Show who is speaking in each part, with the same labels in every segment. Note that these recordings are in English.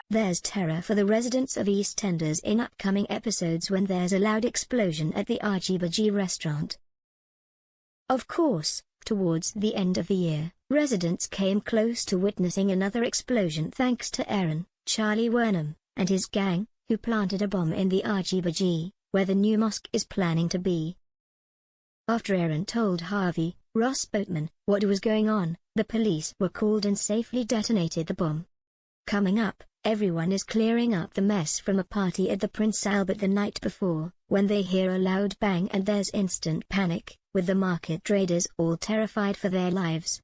Speaker 1: There's terror for the residents of EastEnders in upcoming episodes when there's a loud explosion at the Argee Bhajee restaurant. Of course, towards the end of the year, residents came close to witnessing another explosion thanks to Aaron, Charlie Wernham, and his gang, who planted a bomb in the Argee Bhajee, where the new mosque is planning to be. After Aaron told Harvey, Ross Boatman, what was going on, the police were called and safely detonated the bomb. Coming up, everyone is clearing up the mess from a party at the Prince Albert the night before, when they hear a loud bang and there's instant panic, with the market traders all terrified for their lives.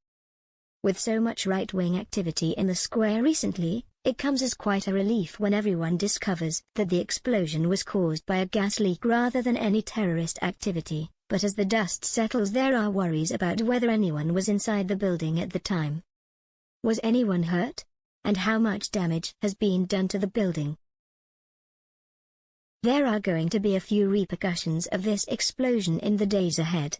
Speaker 1: With so much right-wing activity in the square recently, it comes as quite a relief when everyone discovers that the explosion was caused by a gas leak rather than any terrorist activity, but as the dust settles there are worries about whether anyone was inside the building at the time. Was anyone hurt? And how much damage has been done to the building? There are going to be a few repercussions of this explosion in the days ahead.